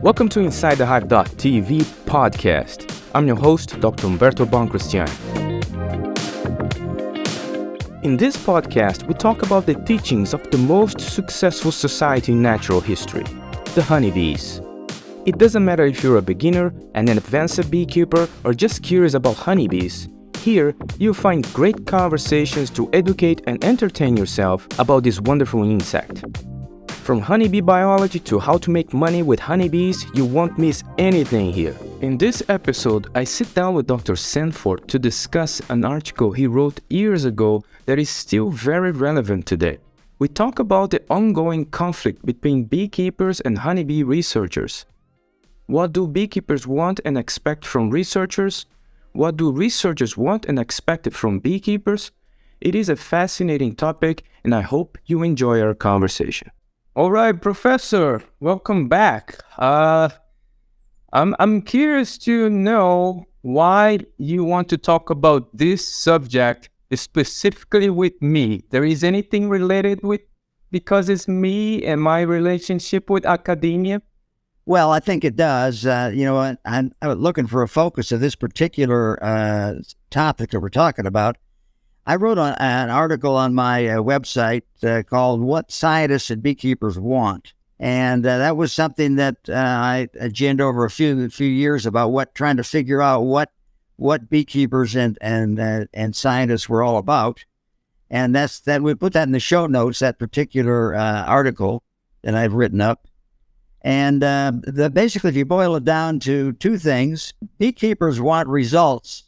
Welcome to InsideTheHive.tv podcast. I'm your host, Dr. Umberto Boncristiani. In this podcast, we talk about the teachings of the most successful society in natural history, the honeybees. It doesn't matter if you're a beginner, an advanced beekeeper, or just curious about honeybees. Here, you'll find great conversations to educate and entertain yourself about this wonderful insect. From honeybee biology to how to make money with honeybees, you won't miss anything here. In this episode, I sit down with Dr. Sanford to discuss an article he wrote years ago that is still very relevant today. We talk about the ongoing conflict between beekeepers and honeybee researchers. What do beekeepers want and expect from researchers? What do researchers want and expect from beekeepers? It is a fascinating topic, and I hope you enjoy our conversation. All right, Professor, welcome back. I'm curious to know why you want to talk about this subject specifically with me. There is anything related with because it's me and my relationship with academia? Well, I think it does. I'm looking for a focus of this particular topic that we're talking about. I wrote an article on my website called What Scientists and Beekeepers Want. And that was something that I agendaed over a few years about trying to figure out what beekeepers and scientists were all about. And we put that in the show notes, that particular article that I've written up. And basically, if you boil it down to two things, beekeepers want results.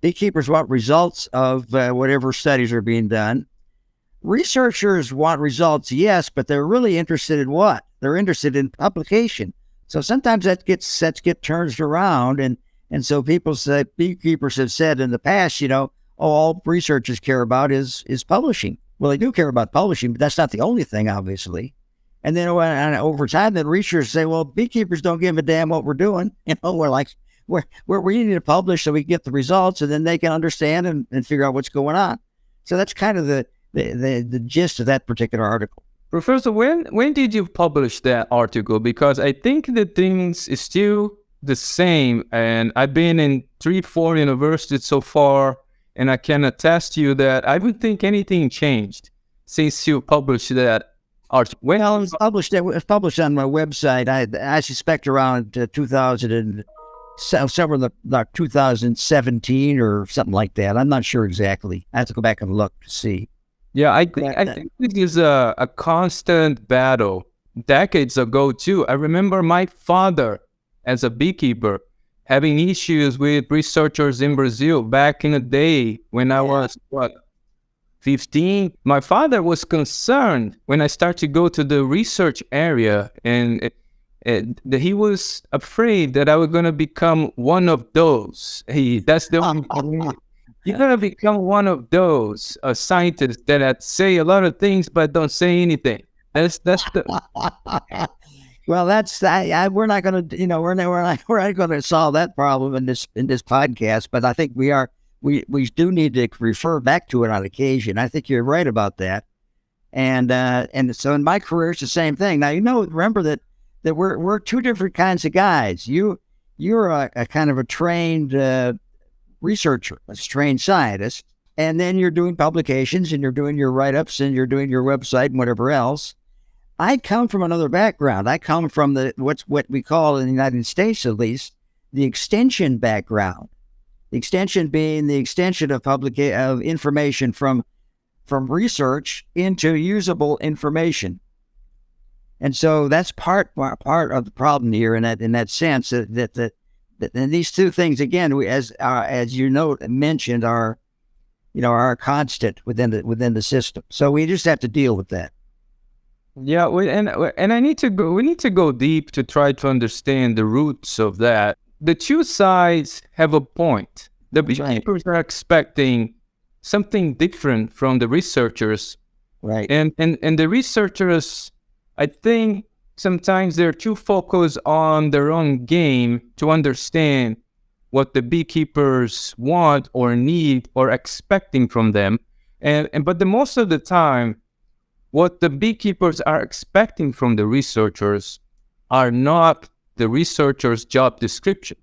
Beekeepers want results of whatever studies are being done. Researchers want results, yes, but they're really interested in what? They're interested in publication. So sometimes that gets turned around, and so beekeepers have said in the past, all researchers care about is publishing. Well, they do care about publishing, but that's not the only thing, obviously. And then over time, then researchers say, well, beekeepers don't give a damn what we're doing. We're like, we need to publish so we get the results, and then they can understand and figure out what's going on. So that's kind of the gist of that particular article. Professor, when did you publish that article? Because I think the things is still the same, and I've been in 3-4 universities so far, and I can attest to you that I would think anything changed since you published that article. Well, it was published on my website. I suspect around 2017 or something like that. I'm not sure exactly. I have to go back and look to see. Yeah, I think it is a constant battle. Decades ago, too, I remember my father, as a beekeeper, having issues with researchers in Brazil back in the day when I was, 15. My father was concerned when I started to go to the research area, and he was afraid that I was going to become one of those. That's the only you're going to become one of those scientists that say a lot of things but don't say anything. That's the. Well, we're not going to we're not going to solve that problem in this podcast. But I think we do need to refer back to it on occasion. I think you're right about that. And so in my career, it's the same thing. Now remember that we're two different kinds of guys. You're a kind of a trained researcher, a trained scientist, and then you're doing publications and you're doing your write-ups and you're doing your website and whatever else. I come from another background. I come from what we call in the United States, at least, the extension background. The extension being the extension of information from research into usable information. And so that's part of the problem here in that sense that and these two things again, as mentioned, are a constant within the system. So we just have to deal with that. Yeah, and I need to go. We need to go deep to try to understand the roots of that. The two sides have a point. The beekeepers are expecting something different from the researchers, right? And the researchers, I think sometimes they're too focused on their own game to understand what the beekeepers want or need or expecting from them. But the most of the time, what the beekeepers are expecting from the researchers are not the researcher's job description.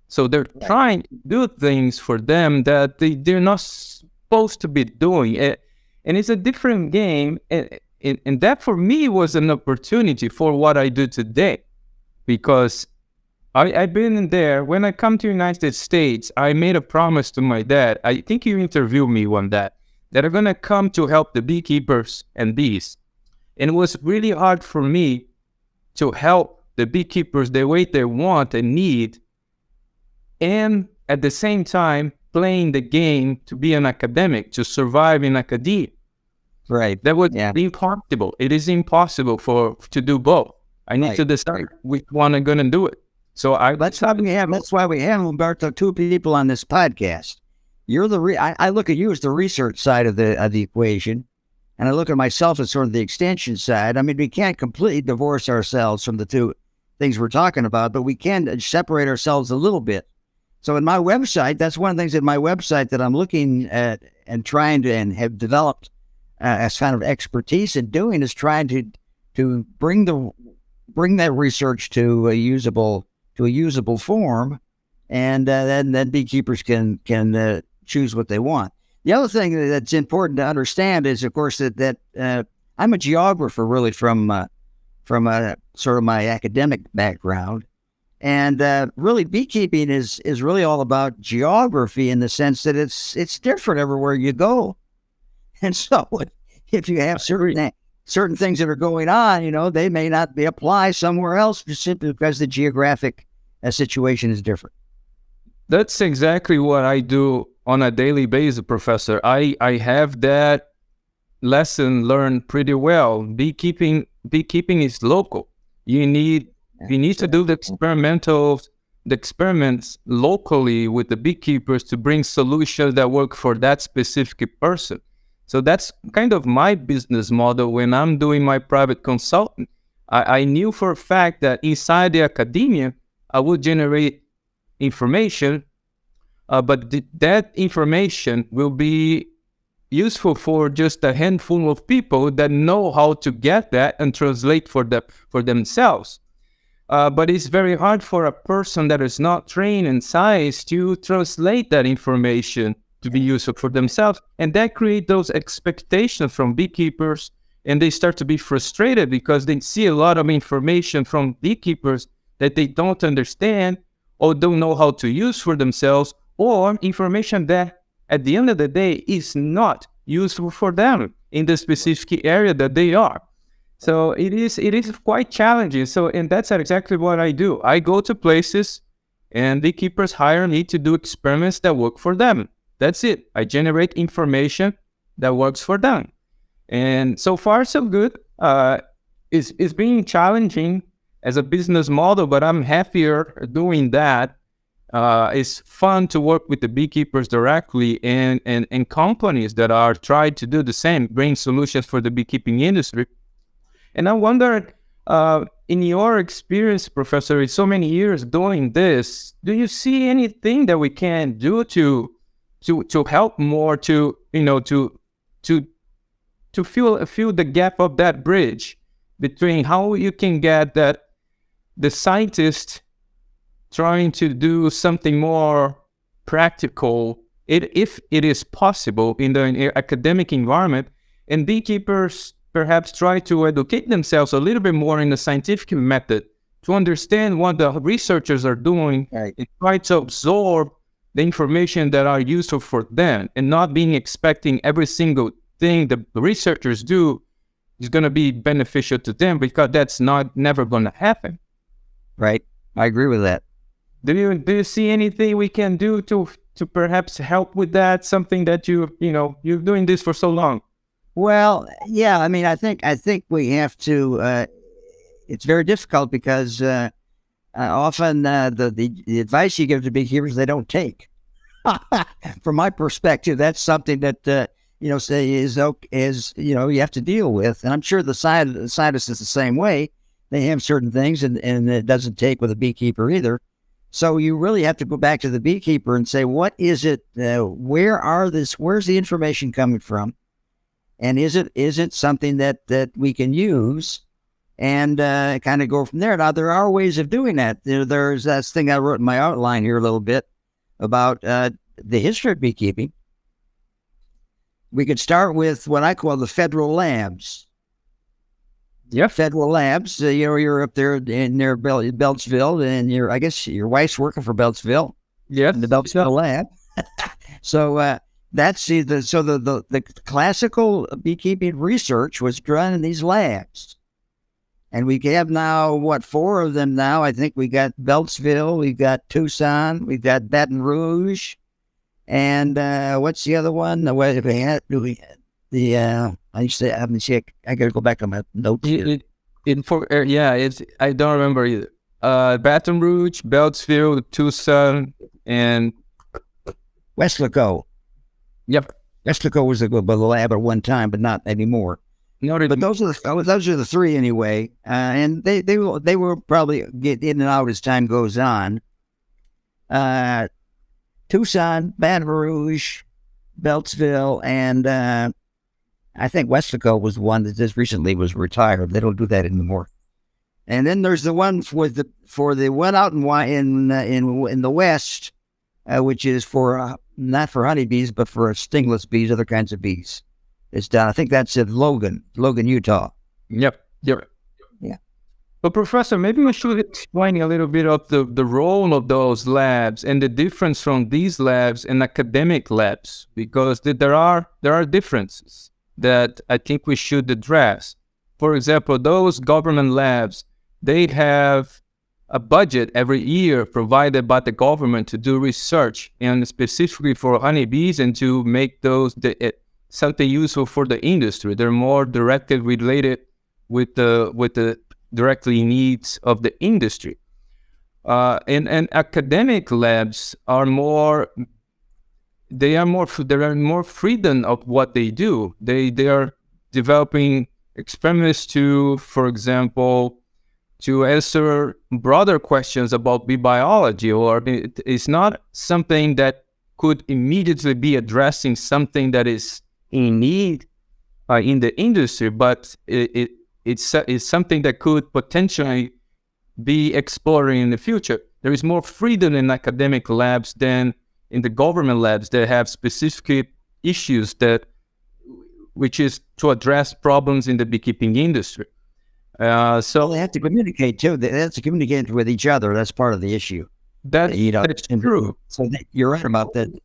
So they're trying to do things for them that they're not supposed to be doing. And it's a different game. And that for me was an opportunity for what I do today. Because I've been in there. When I come to the United States, I made a promise to my dad. I think you interviewed me on that I'm going to come to help the beekeepers and bees. And it was really hard for me to help the beekeepers the way they want and need, and at the same time playing the game to be an academic, to survive in academia. Right. That was impossible. It is impossible to do both. I need to decide which one I'm going to do it. So that's why we have, Humberto, two people on this podcast. You're I look at you as the research side of the equation, and I look at myself as sort of the extension side. I mean, we can't completely divorce ourselves from the two things we're talking about, but we can separate ourselves a little bit. So in my website, that's one of the things in my website that I'm looking at and trying to, and have developed as kind of expertise in doing, is trying to bring that research to a usable form, and then beekeepers can choose what they want. The other thing that's important to understand is, of course, that I'm a geographer, really, from sort of my academic background, and really beekeeping is really all about geography, in the sense that it's different everywhere you go, and so if you have certain things that are going on, they may not be applied somewhere else just simply because the geographic situation is different. That's exactly what I do on a daily basis, Professor. I have that lesson learned pretty well. Beekeeping is local. You need to do the experiments locally with the beekeepers to bring solutions that work for that specific person. So that's kind of my business model when I'm doing my private consulting. I knew for a fact that inside the academia, I would generate information, but that information will be useful for just a handful of people that know how to get that and translate for themselves. But it's very hard for a person that is not trained in science to translate that information to be useful for themselves. And that creates those expectations from beekeepers, and they start to be frustrated because they see a lot of information from beekeepers that they don't understand or don't know how to use for themselves, or information that at the end of the day is not useful for them in the specific area that they are. So it is quite challenging. And that's exactly what I do. I go to places and beekeepers hire me to do experiments that work for them. That's it. I generate information that works for them. And so far, so good. It's been challenging as a business model, but I'm happier doing that. It's fun to work with the beekeepers directly and companies that are trying to do the same, bring solutions for the beekeeping industry. And I wonder, in your experience, Professor, in so many years doing this, do you see anything that we can do to help more, to fill the gap of that bridge between how you can get that the scientist trying to do something more practical, if it is possible in the academic environment, and beekeepers perhaps try to educate themselves a little bit more in the scientific method to understand what the researchers are doing, right, and try to absorb the information that are useful for them, and not being expecting every single thing the researchers do is going to be beneficial to them, because that's never going to happen. Right. I agree with that. Do you see anything we can do to perhaps help with that? Something that you're doing this for so long. Well, yeah. I mean, I think we have to. It's very difficult because often the advice you give to beekeepers they don't take. From my perspective, that's something that you have to deal with, and I'm sure the scientist is the same way. They have certain things, and it doesn't take with a beekeeper either. So you really have to go back to the beekeeper and say, what is it? Where's the information coming from? And is it something that we can use and kind of go from there. Now, there are ways of doing that. There's that thing I wrote in my outline here a little bit about the history of beekeeping. We could start with what I call the federal labs. Yeah. Federal labs, you're up there near Beltsville, and I guess your wife's working for Beltsville. Yeah. The Beltsville lab. So that's the classical beekeeping research was done in these labs. And we have now, 4 of them now. I think we got Beltsville, we got Tucson, we got Baton Rouge, and what's the other one? I used to have to check. I got to go back on my notes here. I don't remember either. Baton Rouge, Beltsville, Tucson, and Weslaco. Yep. Weslaco was the lab at one time, but not anymore. But those are the 3 anyway, and they will probably get in and out as time goes on. Tucson, Baton Rouge, Beltsville, and I think Weslaco was the one that just recently was retired. They don't do that anymore. And then there's the one for the one out in the West, which is for not for honeybees, but for stingless bees, other kinds of bees. It's done. I think that's in Logan, Utah. Yep. Yeah. But Professor, maybe we should explain a little bit of the role of those labs and the difference from these labs and academic labs, because there are differences that I think we should address. For example, those government labs, they have a budget every year provided by the government to do research, and specifically for honeybees, and to make those something useful for the industry. They're more directly related with the directly needs of the industry. And academic labs are more freedom of what they do. They are developing experiments to, for example, to answer broader questions about bee biology, or it's not something that could immediately be addressing something that is in need in the industry, but it's something that could potentially be exploring in the future. There is more freedom in academic labs than in the government labs that have specific issues which is to address problems in the beekeeping industry. So they have to communicate too. They have to communicate with each other. That's part of the issue. That's true. So you're right about that.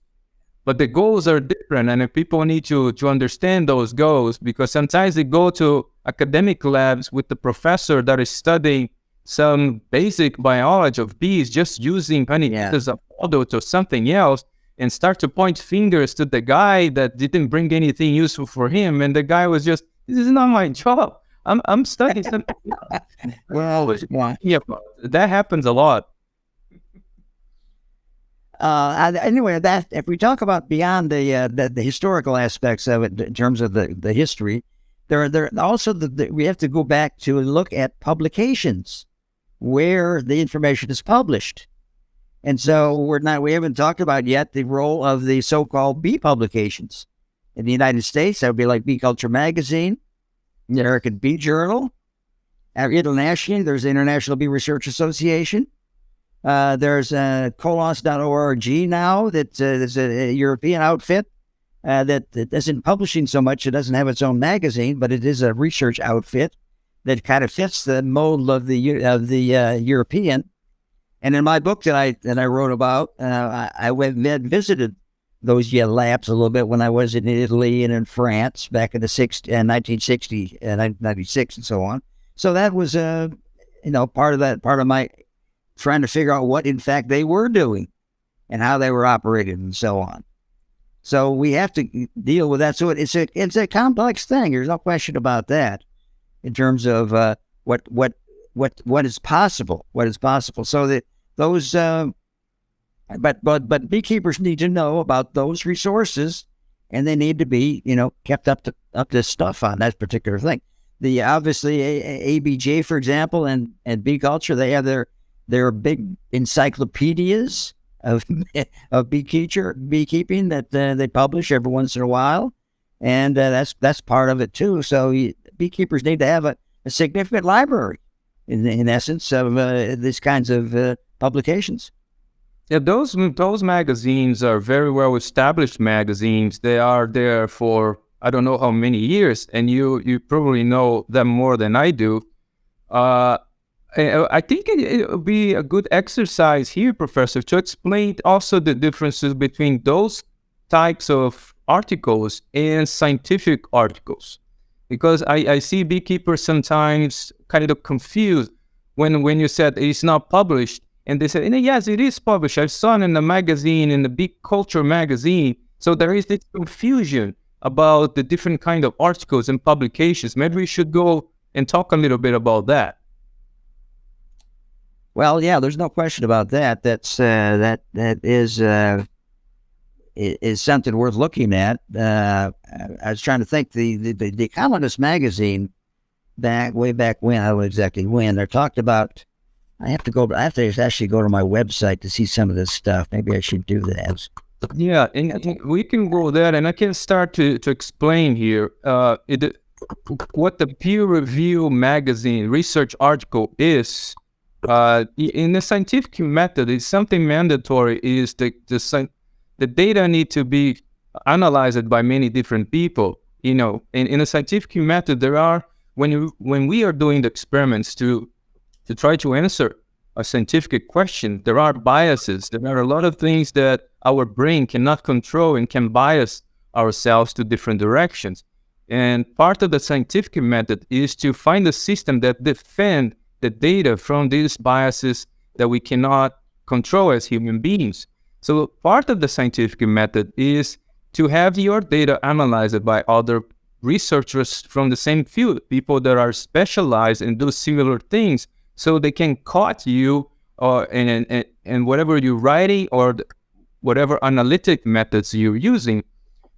But the goals are different, and people need to understand those goals, because sometimes they go to academic labs with the professor that is studying some basic biology of bees, just using honey as a model to something else, and start to point fingers to the guy that didn't bring anything useful for him, and the guy was just, this is not my job. I'm studying something. Well, yeah, that happens a lot. Anyway, that if we talk about beyond the historical aspects of it in terms of the history, there also we have to go back to look at publications where the information is published, and so we haven't talked about yet the role of the so-called bee publications in the United States. That would be like Bee Culture Magazine, the American Bee Journal. Internationally, there's the International Bee Research Association. There's colos.org now that is a European outfit that isn't publishing so much. It doesn't have its own magazine, but it is a research outfit that kind of fits the mold of the European. And in my book that I wrote about, I went and visited those labs a little bit when I was in Italy and in France back in the 1960 and 1996 and so on. So that was part of my trying to figure out what in fact they were doing and how they were operated and so on. So we have to deal with that. So it's a complex thing. There's no question about that in terms of what is possible. What is possible. So that those but beekeepers need to know about those resources, and they need to be kept up to stuff on that particular thing. The obviously ABJ, for example, and bee culture, they have their big encyclopedias of beekeeping that they publish every once in a while, and that's part of it too. So beekeepers need to have a significant library, in essence, of these kinds of publications. Yeah, those magazines are very well established magazines. They are there for I don't know how many years, and you probably know them more than I do. I think it would be a good exercise here, Professor, to explain also the differences between those types of articles and scientific articles. Because I see beekeepers sometimes kind of confused when you said it's not published, and they said, yes, it is published. I saw it in the magazine, in the Bee Culture magazine. So there is this confusion about the different kind of articles and publications. Maybe we should go and talk a little bit about that. Well, yeah, there's no question about that. That is something worth looking at. I was trying to think. The Economist magazine way back when, I don't know exactly when, they talked about. I have to actually go to my website to see some of this stuff. Maybe I should do that. Yeah, and we can go there, and I can start to explain here what the peer review magazine research article is. In the scientific method, it's something mandatory. Is the data need to be analyzed by many different people. In a scientific method, there are when we are doing the experiments to try to answer a scientific question, there are biases. There are a lot of things that our brain cannot control and can bias ourselves to different directions. And part of the scientific method is to find a system that defend the data from these biases that we cannot control as human beings. So part of the scientific method is to have your data analyzed by other researchers from the same field, people that are specialized and do similar things, so they can catch you and whatever you're writing or whatever analytic methods you're using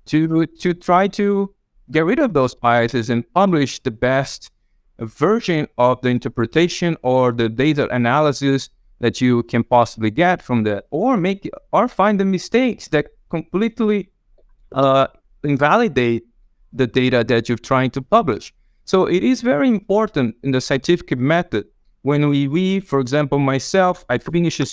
to try to get rid of those biases and publish the best version of the interpretation or the data analysis that you can possibly get from that, or find the mistakes that completely invalidate the data that you're trying to publish. So it is very important in the scientific method. When we, for example, myself, I finished a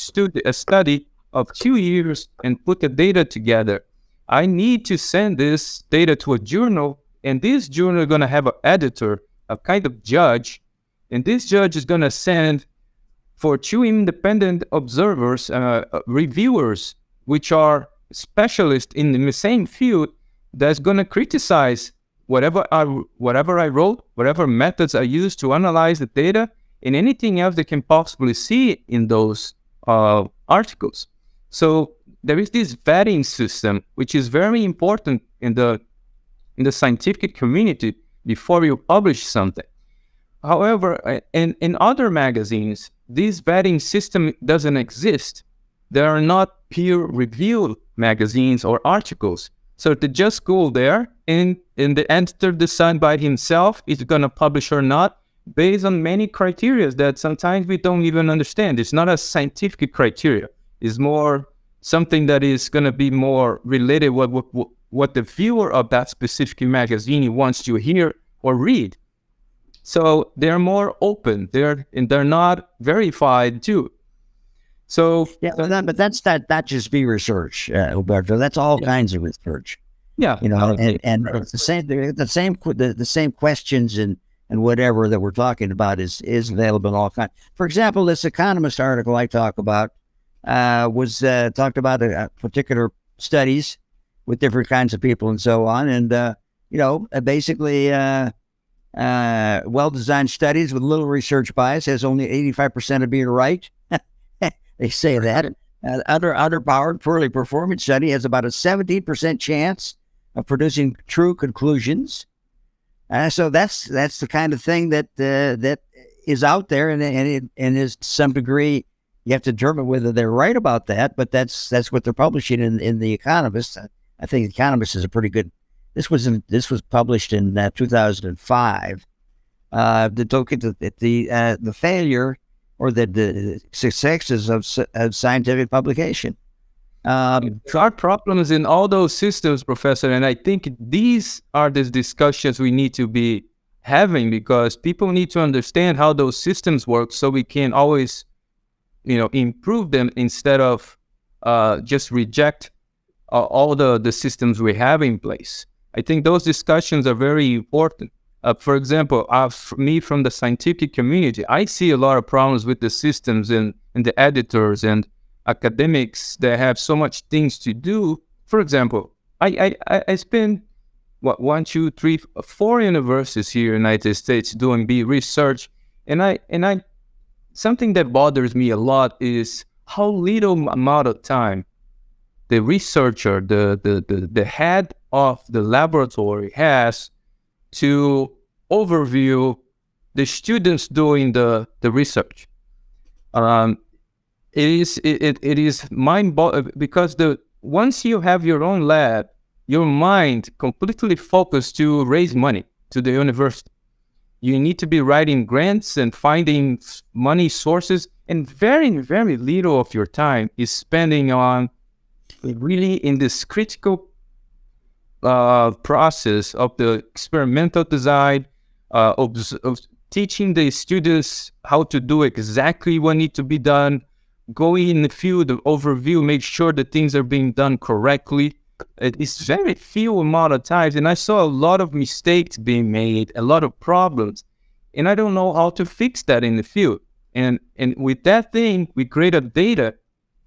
study of 2 years and put the data together. I need to send this data to a journal, and this journal is going to have an editor, a kind of judge, and this judge is going to send for 2 independent observers, reviewers, which are specialists in the same field, that's going to criticize whatever I wrote, whatever methods I used to analyze the data, and anything else they can possibly see in those articles. So there is this vetting system, which is very important in the scientific community before you publish something. However, in other magazines, this vetting system doesn't exist. There are not peer-reviewed magazines or articles. So to just go there and the editor decide by himself is going to publish or not, based on many criteria that sometimes we don't even understand. It's not a scientific criteria. It's more something that is going to be more related with what the viewer of that specific magazine wants to hear or read. So they're more open. They're not verified too. So yeah, but that's not just bee research, Alberto. That's all kinds of research. Yeah, and it's the same questions and whatever that we're talking about is available in all kinds. For example, this Economist article I talk about was talked about particular studies with different kinds of people and so on, and basically well-designed studies with little research bias has only 85% of being right. They say that. Underpowered, poorly performing study has about a 17% chance of producing true conclusions. So that's the kind of thing that is out there, and is to some degree you have to determine whether they're right about that. But that's what they're publishing in the Economist. I think the Economist is a pretty good. This was published in 2005. To look at the failure or the successes of scientific publication. There are problems in all those systems, Professor, and I think these are the discussions we need to be having, because people need to understand how those systems work so we can always, improve them instead of just reject all the systems we have in place. I think those discussions are very important. For example, me from the scientific community, I see a lot of problems with the systems and the editors and academics that have so much things to do. For example, I spend 1, 2, 3, 4 universities here in the United States doing bee research, and I something that bothers me a lot is how little amount of time the researcher, the head of the laboratory has to overview the students doing the research. It is mind-boggling because once you have your own lab, your mind completely focused to raise money to the university. You need to be writing grants and finding money sources, and very, very little of your time is spending on really in this critical process of the experimental design, of teaching the students how to do exactly what needs to be done, going in the field, overview, make sure that things are being done correctly. It's very few amount of times, and I saw a lot of mistakes being made, a lot of problems, and I don't know how to fix that in the field. And with that thing, we create a data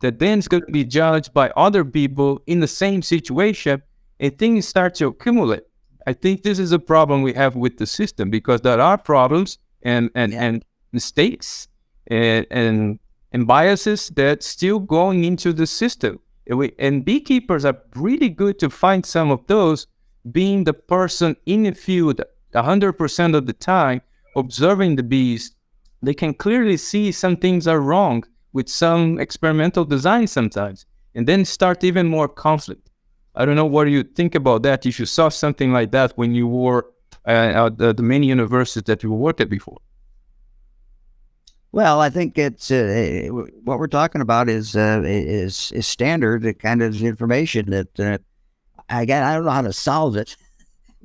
that then is going to be judged by other people in the same situation, and things start to accumulate. I think this is a problem we have with the system, because there are problems and mistakes and biases that's still going into the system. And beekeepers are really good to find some of those, being the person in the field 100% of the time, observing the bees. They can clearly see some things are wrong with some experimental design sometimes, and then start even more conflict. I don't know what you think about that, if you saw something like that when you were at the many universities that you worked at before. Well, I think it's what we're talking about is standard kind of information that I don't know how to solve it.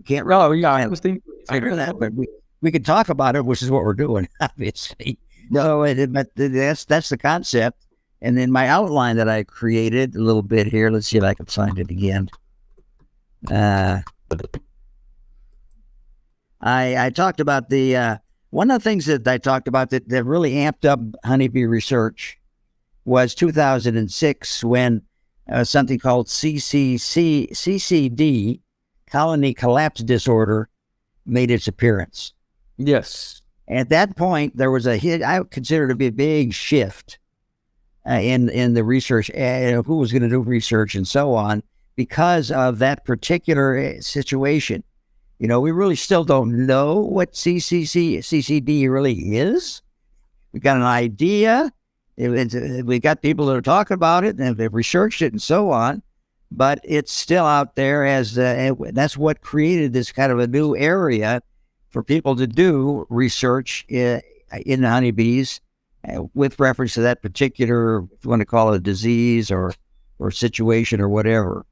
Can't really. Oh, yeah, I was thinking that, but we could talk about it, which is what we're doing, obviously. No, but that's the concept. And then my outline that I created a little bit here. Let's see if I can find it again. I talked about the one of the things that I talked about that really amped up honeybee research was 2006, when something called CCD, colony collapse disorder, made its appearance. Yes. At that point, there was I consider it to be a big shift in the research, who was going to do research and so on, because of that particular situation. We really still don't know what CCD really is. We've got an idea. We got people that are talking about it and they've researched it and so on, but it's still out there as that's what created this kind of a new area for people to do research in honeybees with reference to that particular, if you want to call it a disease or situation or whatever.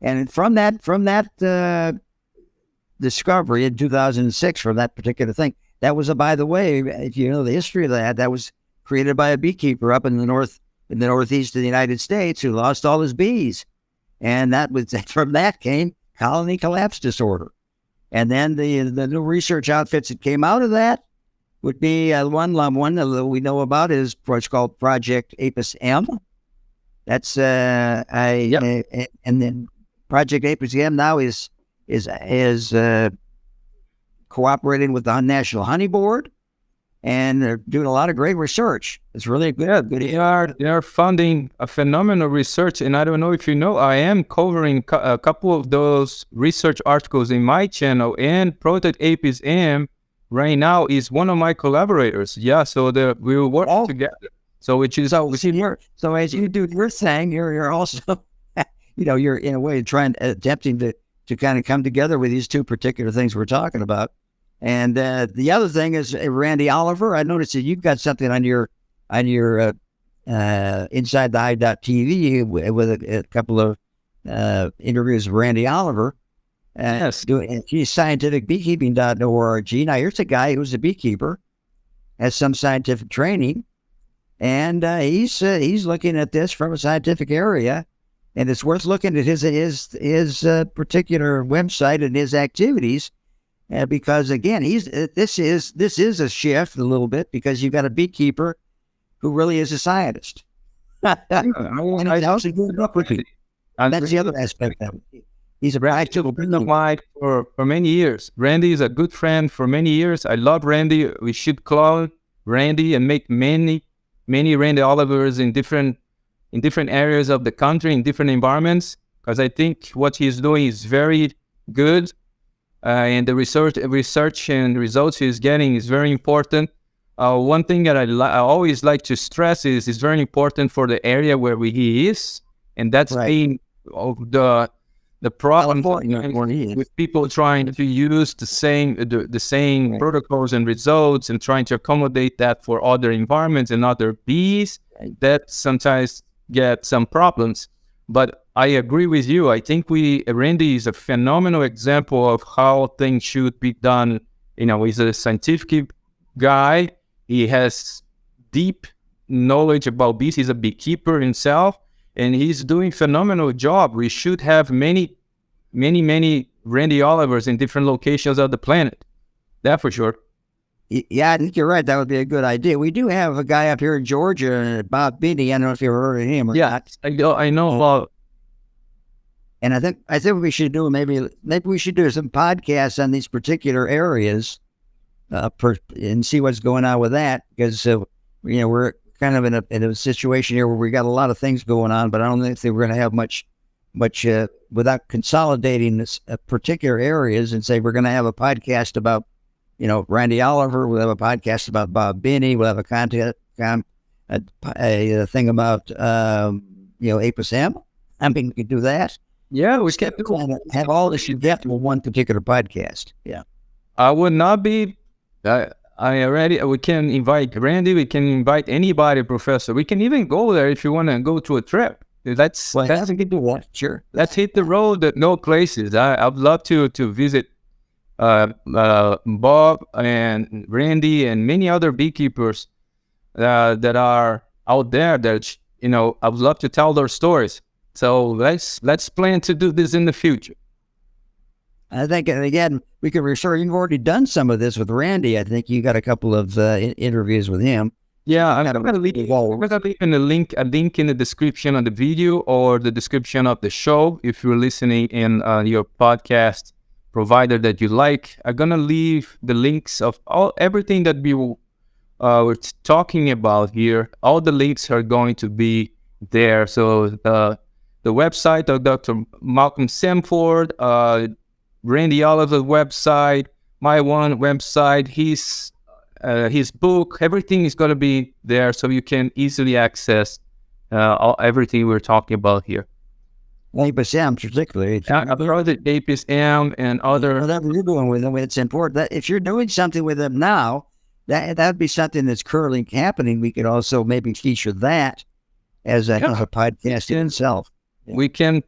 And from that discovery in 2006, from that particular thing, that was by the way, if you know the history of that was created by a beekeeper up in the northeast of the United States who lost all his bees, and from that came colony collapse disorder. And then the new research outfits that came out of that would be one that we know about is what's called Project Apis M. That's and then Project Apis M now is cooperating with the National Honey Board, and they're doing a lot of great research. It's really good. They are funding a phenomenal research, and I don't know if you know, I am covering a couple of those research articles in my channel, and Project Apis M right now is one of my collaborators. Yeah, so we will work together. So as you do your thing, you're also, you're in a way attempting to kind of come together with these two particular things we're talking about. And the other thing is Randy Oliver. I noticed that you've got something on your InsideTheHive.tv with a couple of interviews with Randy Oliver. Yes. And she's scientificbeekeeping.org. Now, here's a guy who's a beekeeper, has some scientific training, and he's looking at this from a scientific area, and it's worth looking at his particular website and his activities, because again, this is a shift a little bit, because you've got a beekeeper who really is a scientist. And he's also doing up with you. That's the other aspect of it. He's a practical wide for many years. Randy is a good friend for many years. I love Randy. We should clone Randy and make many Randy Olivers in different areas of the country, in different environments, because I think what he's doing is very good, and the research and results he's getting is very important. One thing that I always like to stress is it's very important for the area where he is, and that's being the problem with people trying to use the same protocols and results and trying to accommodate that for other environments and other bees. That sometimes get some problems. But I agree with you. I think Randy is a phenomenal example of how things should be done. He's a scientific guy. He has deep knowledge about bees. He's a beekeeper himself, and he's doing a phenomenal job. We should have many Randy Olivers in different locations of the planet. That for sure. Yeah, I think you're right. That would be a good idea. We do have a guy up here in Georgia, Bob Binney. I don't know if you've heard of him or not. I know about. And I think we should do maybe we should do some podcasts on these particular areas, and see what's going on with that, because we're kind of in a situation here where we got a lot of things going on, but I don't think we're going to have much without consolidating this particular areas and say we're going to have a podcast about Randy Oliver. We'll have a podcast about Bob Binney. We'll have a thing about Apis M. I mean, we could do that. Yeah, we can have all this together in one particular podcast. Yeah, I would not be. We can invite Randy. We can invite anybody, Professor. We can even go there if you want to go to a trip. Let's do what? Sure. Let's hit the road at no places. I'd love to visit Bob and Randy and many other beekeepers that are out there that I would love to tell their stories. So let's plan to do this in the future. I think, again, we could refer. You've already done some of this with Randy. I think you got a couple of interviews with him. Yeah, I'm going to leave a link in the description of the video or the description of the show if you're listening in your podcast provider that you like. I'm going to leave the links of everything that we're talking about here. All the links are going to be there. So the website of Dr. Malcolm Samford, Randy Oliver's website, my one website, his book, everything is going to be there so you can easily access everything we're talking about here. Apis M, particularly. The Apis M and other. Whatever you're doing with them, it's important that if you're doing something with them now, that'd be something that's currently happening. We could also maybe feature that as a podcast in itself. Yeah. We can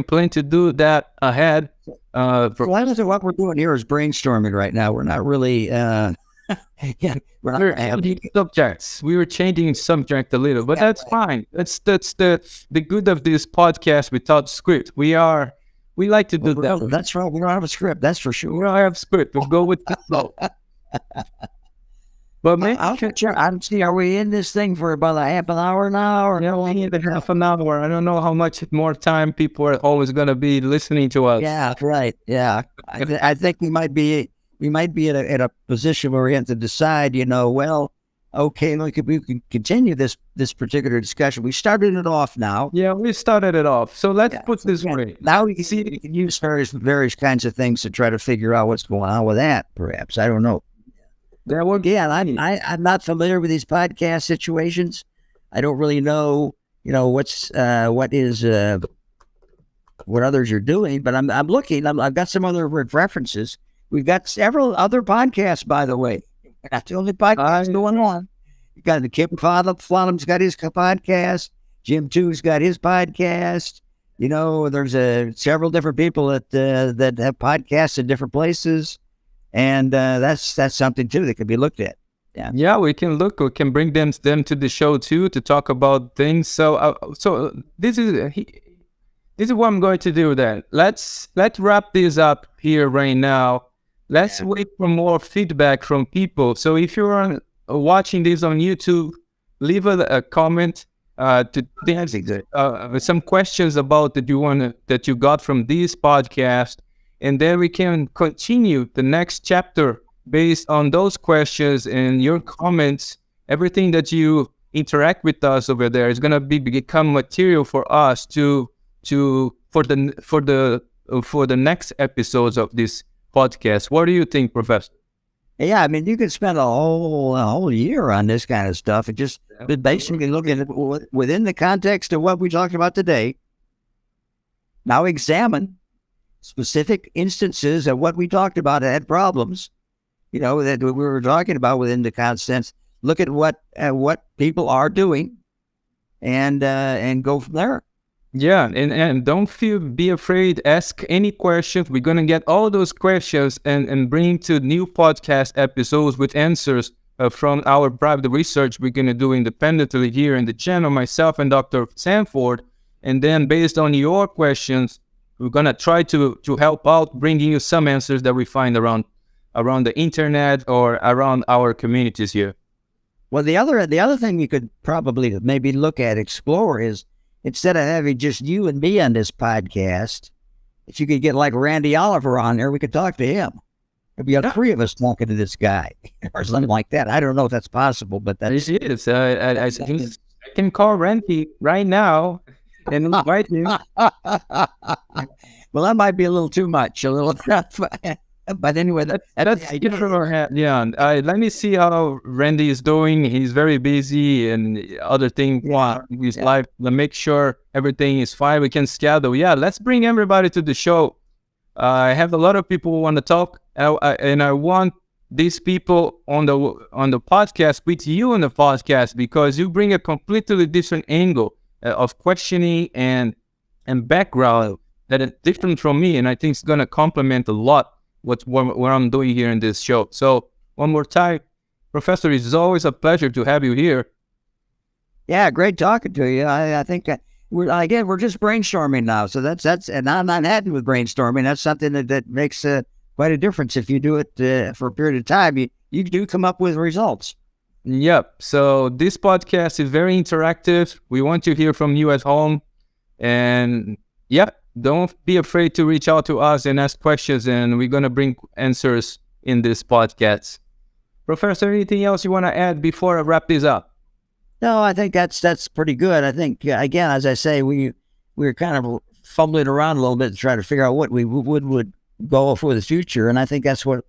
plan to do that ahead. What we're doing here is brainstorming right now. We're not really. We're changing subjects. We were changing subject a little, but that's fine. That's the good of this podcast without script. We like to do that. That's right. We don't have a script. That's for sure. We don't have a script. We'll go with the flow. But maybe I'm see. Are we in this thing for about a half an hour now, or no? Even half an hour. I don't know how much more time people are always going to be listening to us. Yeah, right. Yeah, I think we might be in a position where we have to decide. Okay, we can continue this particular discussion. We started it off now. Yeah, we started it off. So let's put this way. Now we can use various kinds of things to try to figure out what's going on with that. Perhaps, I don't know. I'm not familiar with these podcast situations. I don't really know, what others are doing. But I'm looking. I've got some other references. We've got several other podcasts, by the way. Not the only podcast going on. You got the Kip Flodham's got his podcast. Jim Two's got his podcast. there's several different people that have podcasts in different places, and that's something too that could be looked at. Yeah, we can bring them to the show too to talk about things. So this is what I'm going to do then. Let's wrap this up here right now. Let's wait for more feedback from people. So if you're watching this on YouTube, leave a comment with some questions about that you got from this podcast, and then we can continue the next chapter based on those questions and your comments. Everything that you interact with us over there is gonna become material for us for the next episodes of this podcast. What do you think, Professor? Yeah, I mean, you could spend a whole year on this kind of stuff and just basically look at it within the context of what we talked about today. Now examine specific instances of what we talked about that had problems, that we were talking about within the context. Look at what people are doing, and go from there. Yeah, and don't be afraid. Ask any questions. We're gonna get all those questions and bring to new podcast episodes with answers from our private research we're gonna do independently here in the channel, myself and Dr. Sanford. And then based on your questions, we're gonna try to help out, bringing you some answers that we find around the internet or around our communities here. Well, the other thing you could probably maybe explore is, instead of having just you and me on this podcast, if you could get like Randy Oliver on there, we could talk to him. There'd be three of us talking to this guy or something like that. I don't know if that's possible, but that's it is. I can call Randy right now and invite him. Well, that might be a little too much, but anyway, that's good for our head. Yeah, let me see how Randy is doing. He's very busy and other things in his life. Let's make sure everything is fine. We can schedule. Yeah, let's bring everybody to the show. I have a lot of people who want to talk, and I want these people on the podcast with you on the podcast, because you bring a completely different angle of questioning and background that is different from me, and I think it's going to complement a lot what I'm doing here in this show. So one more time, Professor, it's always a pleasure to have you here. Yeah, great talking to you. I think we're just brainstorming now. So that's and I'm not happy with brainstorming. That's something that makes quite a difference. If you do it for a period of time, you do come up with results. Yep. So this podcast is very interactive. We want to hear from you at home, and don't be afraid to reach out to us and ask questions, and we're going to bring answers in this podcast. Professor, anything else you want to add before I wrap this up? No, I think that's pretty good. I think, again, as I say, we're kind of fumbling around a little bit to try to figure out what we would go for the future, and I think that's what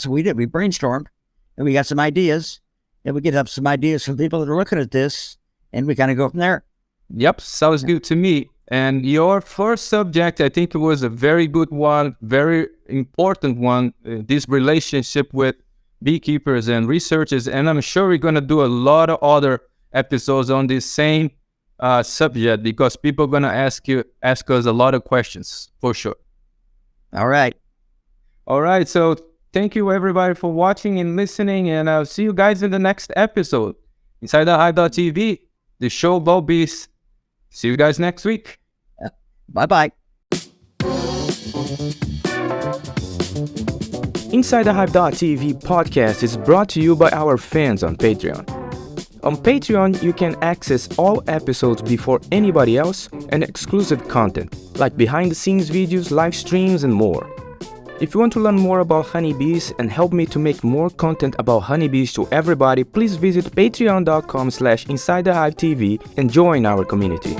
we did. We brainstormed, and we got some ideas, and we get up some ideas from people that are looking at this, and we kind of go from there. Yep, sounds good to me. And your first subject, I think it was a very good one, very important one, this relationship with beekeepers and researchers. And I'm sure we're going to do a lot of other episodes on this same subject, because people are going to ask us a lot of questions, for sure. All right. So thank you, everybody, for watching and listening. And I'll see you guys in the next episode. InsideTheHive.tv, the show about bees. See you guys next week. Bye-bye. InsideTheHive.tv podcast is brought to you by our fans on Patreon. On Patreon, you can access all episodes before anybody else and exclusive content, like behind-the-scenes videos, live streams, and more. If you want to learn more about honeybees and help me to make more content about honeybees to everybody, please visit patreon.com/InsideTheHive.tv and join our community.